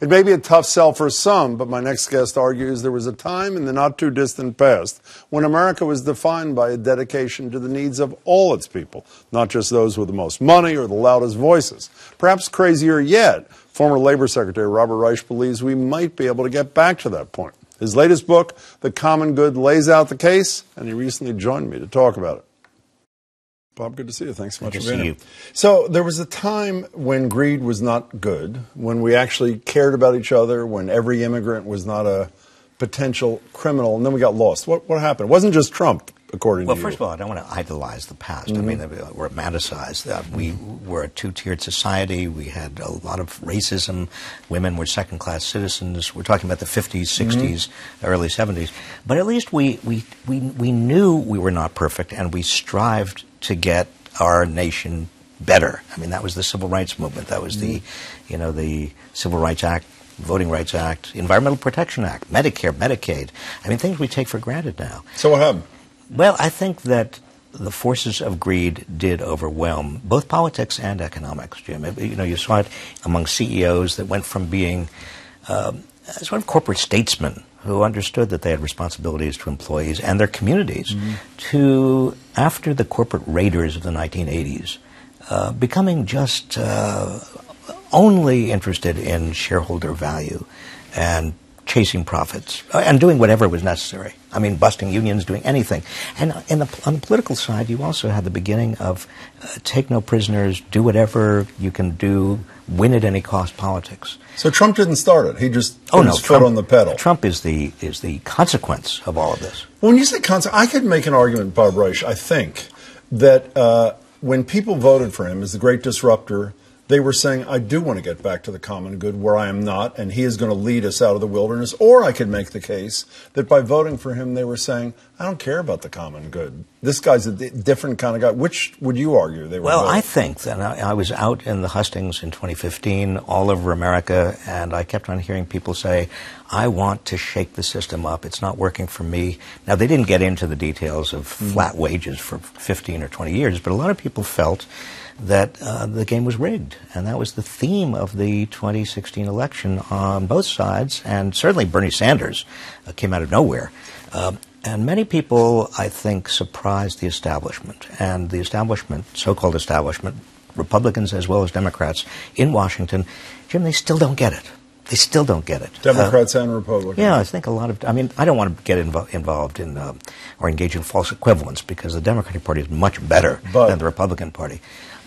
It may be a tough sell for some, but my next guest argues there was a time in the not-too-distant past when America was defined by a dedication to the needs of all its people, not just those with the most money or the loudest voices. Perhaps crazier yet, former Labor Secretary Robert Reich believes we might be able to get back to that point. His latest book, The Common Good, lays out the case, and he recently joined me to talk about it. Bob, good to see you. Thanks so much for being here. So there was a time when greed was not good, when we actually cared about each other, when every immigrant was not a potential criminal, and then we got lost. What happened? It wasn't just Trump, according to you. Well, first of all, I don't want to idolize the past. I mean, we're romanticized. We were a two-tiered society. We had a lot of racism. Women were second-class citizens. We're talking about the 50s, 60s, early 70s. But at least we knew we were not perfect, and we strived to get our nation better. I mean, that was the Civil Rights Movement. That was the Civil Rights Act, Voting Rights Act, Environmental Protection Act, Medicare, Medicaid. I mean, things we take for granted now. So what happened? Well, I think that the forces of greed did overwhelm both politics and economics, Jim. You saw it among CEOs that went from being sort of corporate statesmen who understood that they had responsibilities to employees and their communities, to, after the corporate raiders of the 1980s, becoming just only interested in shareholder value and chasing profits and doing whatever was necessary. I mean, busting unions, doing anything. And on the political side, you also had the beginning of take no prisoners, do whatever you can do, win at any cost politics. So Trump didn't start it. He just put his foot on the pedal. Trump is the consequence of all of this. Well, when you say consequence, I could make an argument, Bob Reich, I think, that when people voted for him as the great disruptor, they were saying, I do want to get back to the common good where I am not, and he is going to lead us out of the wilderness. Or I could make the case that by voting for him, they were saying, I don't care about the common good. This guy's a different kind of guy. Which would you argue they were? Well, voting? I think that I was out in the hustings in 2015 all over America, and I kept on hearing people say, I want to shake the system up. It's not working for me. Now, they didn't get into the details of flat wages for 15 or 20 years, but a lot of people felt that the game was rigged. And that was the theme of the 2016 election on both sides. And certainly Bernie Sanders came out of nowhere. And many people, I think, surprised the establishment. And the establishment, so-called establishment, Republicans as well as Democrats in Washington, Jim, they still don't get it. They still don't get it. Democrats and Republicans. Yeah, I think a lot of, I don't want to get involved in or engage in false equivalence because the Democratic Party is much better than the Republican Party.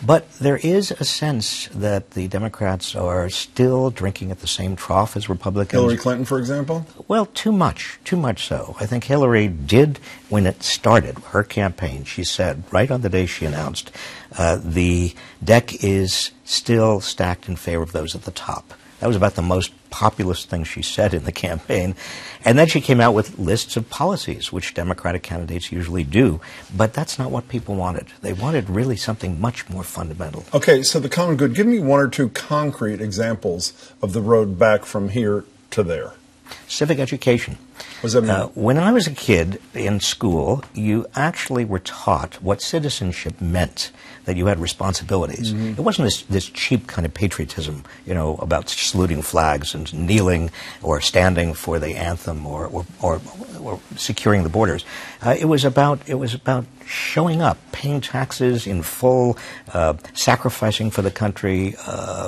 But there is a sense that the Democrats are still drinking at the same trough as Republicans. Hillary Clinton, for example? Well, too much so. I think Hillary did, when it started, her campaign, she said, right on the day she announced, the deck is still stacked in favor of those at the top. That was about the most populist thing she said in the campaign. And then she came out with lists of policies, which Democratic candidates usually do. But that's not what people wanted. They wanted really something much more fundamental. Okay, so the common good. Give me one or two concrete examples of the road back from here to there. Civic education. What does that mean? When I was a kid in school, you actually were taught what citizenship meant, that you had responsibilities. It wasn't this cheap kind of patriotism, about saluting flags and kneeling or standing for the anthem or securing the borders. It was about showing up, paying taxes in full, sacrificing for the country,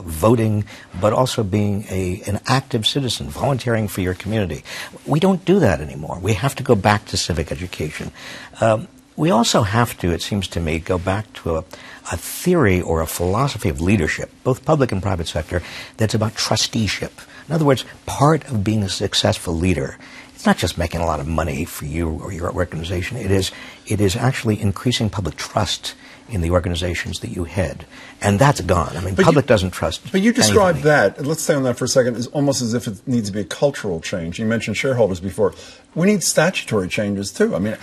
voting, but also being an active citizen, volunteering for your community. We don't do that anymore. We have to go back to civic education. We also have to, it seems to me, go back to a theory or a philosophy of leadership, both public and private sector, that's about trusteeship. In other words, part of being a successful leader, it's not just making a lot of money for you or your organization. It is actually increasing public trust in the organizations that you head. And that's gone. I mean, public doesn't trust. But you described that, and let's stay on that for a second, is almost as if it needs to be a cultural change. You mentioned shareholders before. We need statutory changes, too. I mean,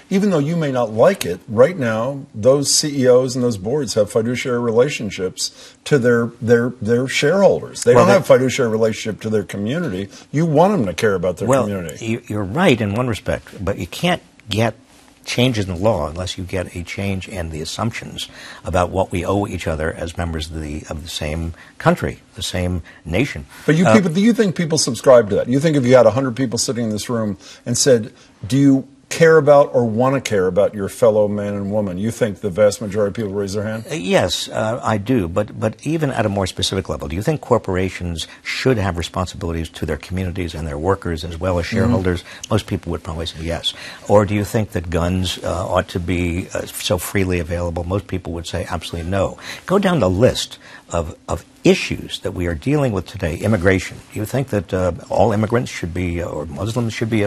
even though you may not like it, right now, those CEOs and those boards have fiduciary relationships to their shareholders. They don't have fiduciary relationship to their community. You want them to care about their community. You're right in one respect, but you can't get changes in the law unless you get a change in the assumptions about what we owe each other as members of the same country, the same nation. But do you think people subscribe to that? You think if you had 100 people sitting in this room and said, do you care about or want to care about your fellow man and woman, you think the vast majority of people raise their hand? Yes, I do. But even at a more specific level, do you think corporations should have responsibilities to their communities and their workers as well as shareholders? Most people would probably say yes. Or do you think that guns ought to be so freely available? Most people would say absolutely no. Go down the list of issues that we are dealing with today. Immigration. Do you think that all immigrants should be, or Muslims should be,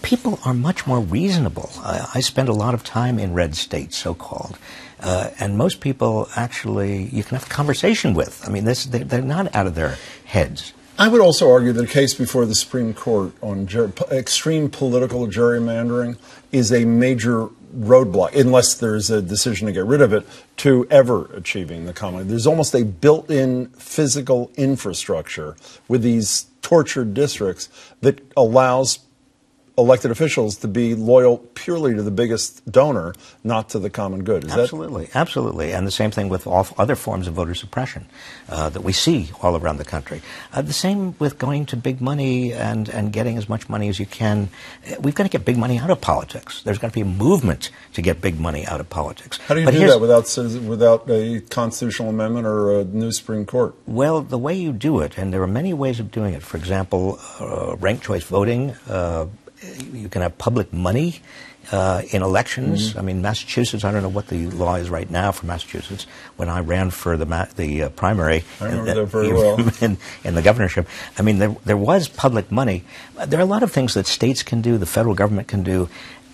people are much more reasonable. I spend a lot of time in red states, so-called, and most people actually you can have a conversation with. I mean, they're not out of their heads. I would also argue that a case before the Supreme Court on extreme political gerrymandering is a major roadblock, unless there's a decision to get rid of it, to ever achieving the common. There's almost a built-in physical infrastructure with these tortured districts that allows elected officials to be loyal purely to the biggest donor, not to the common good. Absolutely. And the same thing with all other forms of voter suppression that we see all around the country. The same with going to big money and getting as much money as you can. We've got to get big money out of politics. There's got to be a movement to get big money out of politics. How do you do that without a constitutional amendment or a new Supreme Court? Well, the way you do it, and there are many ways of doing it. For example, ranked choice voting. You can have public money in elections. Mm-hmm. I mean, Massachusetts, I don't know what the law is right now for Massachusetts. When I ran for the primary I remember that very well. in the governorship, I mean, there was public money. There are a lot of things that states can do, the federal government can do.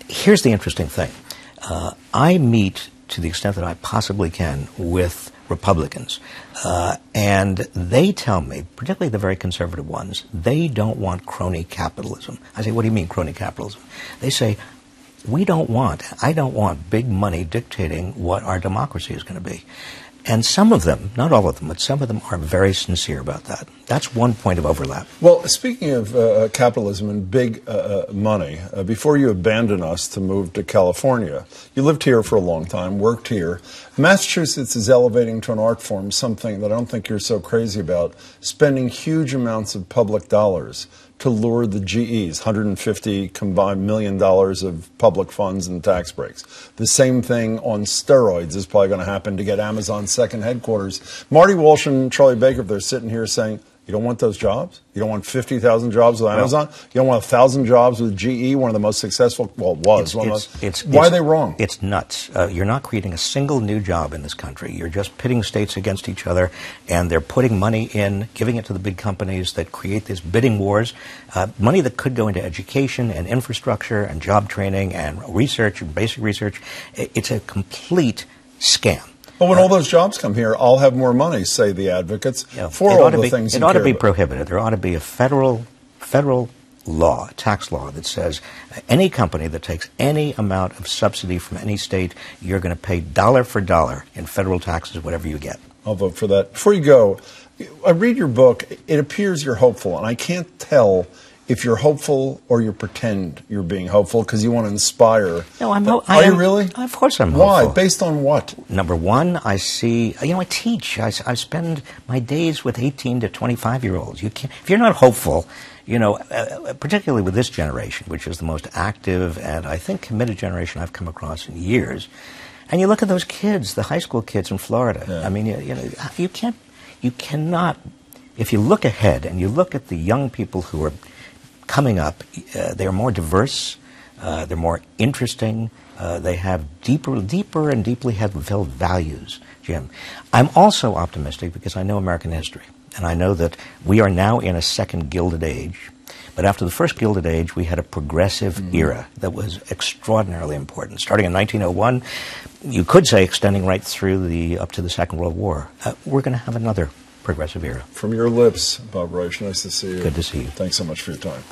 Here's the interesting thing. I meet, to the extent that I possibly can, with Republicans. And they tell me, particularly the very conservative ones, they don't want crony capitalism. I say, what do you mean crony capitalism? They say, I don't want big money dictating what our democracy is going to be. And some of them, not all of them, but some of them are very sincere about that. That's one point of overlap. Well, speaking of capitalism and big money, before you abandoned us to move to California, you lived here for a long time, worked here. Massachusetts is elevating to an art form something that I don't think you're so crazy about, spending huge amounts of public dollars to lure the GEs, $150 combined million of public funds and tax breaks. The same thing on steroids is probably going to happen to get Amazon's second headquarters. Marty Walsh and Charlie Baker, they're sitting here saying, you don't want those jobs? You don't want 50,000 jobs with Amazon? You don't want 1,000 jobs with GE, one of the most successful, well, was. Why are they wrong? It's nuts. You're not creating a single new job in this country. You're just pitting states against each other, and they're putting money in, giving it to the big companies that create these bidding wars, money that could go into education and infrastructure and job training and research, basic research. It's a complete scam. But when all those jobs come here, I'll have more money, say the advocates, for all the things you care about. It ought to be prohibited. There ought to be a federal law, tax law, that says any company that takes any amount of subsidy from any state, you're going to pay dollar for dollar in federal taxes, whatever you get. I'll vote for that. Before you go, I read your book. It appears you're hopeful, and I can't tell if you're hopeful or you pretend you're being hopeful because you want to inspire. No, Are you really? Of course I'm hopeful. Why? Based on what? Number one, I see, I teach. I spend my days with 18 to 25-year-olds. If you're not hopeful, particularly with this generation, which is the most active and I think committed generation I've come across in years, and you look at those kids, the high school kids in Florida. Yeah. I mean, you cannot, if you look ahead and you look at the young people who are coming up, they're more diverse, they're more interesting, they have deeper and deeply held values, Jim. I'm also optimistic because I know American history, and I know that we are now in a second Gilded Age. But after the first Gilded Age, we had a progressive era that was extraordinarily important. Starting in 1901, you could say extending right through up to the Second World War. We're going to have another progressive era. From your lips, Bob Reich, nice to see you. Good to see you. Thanks so much for your time.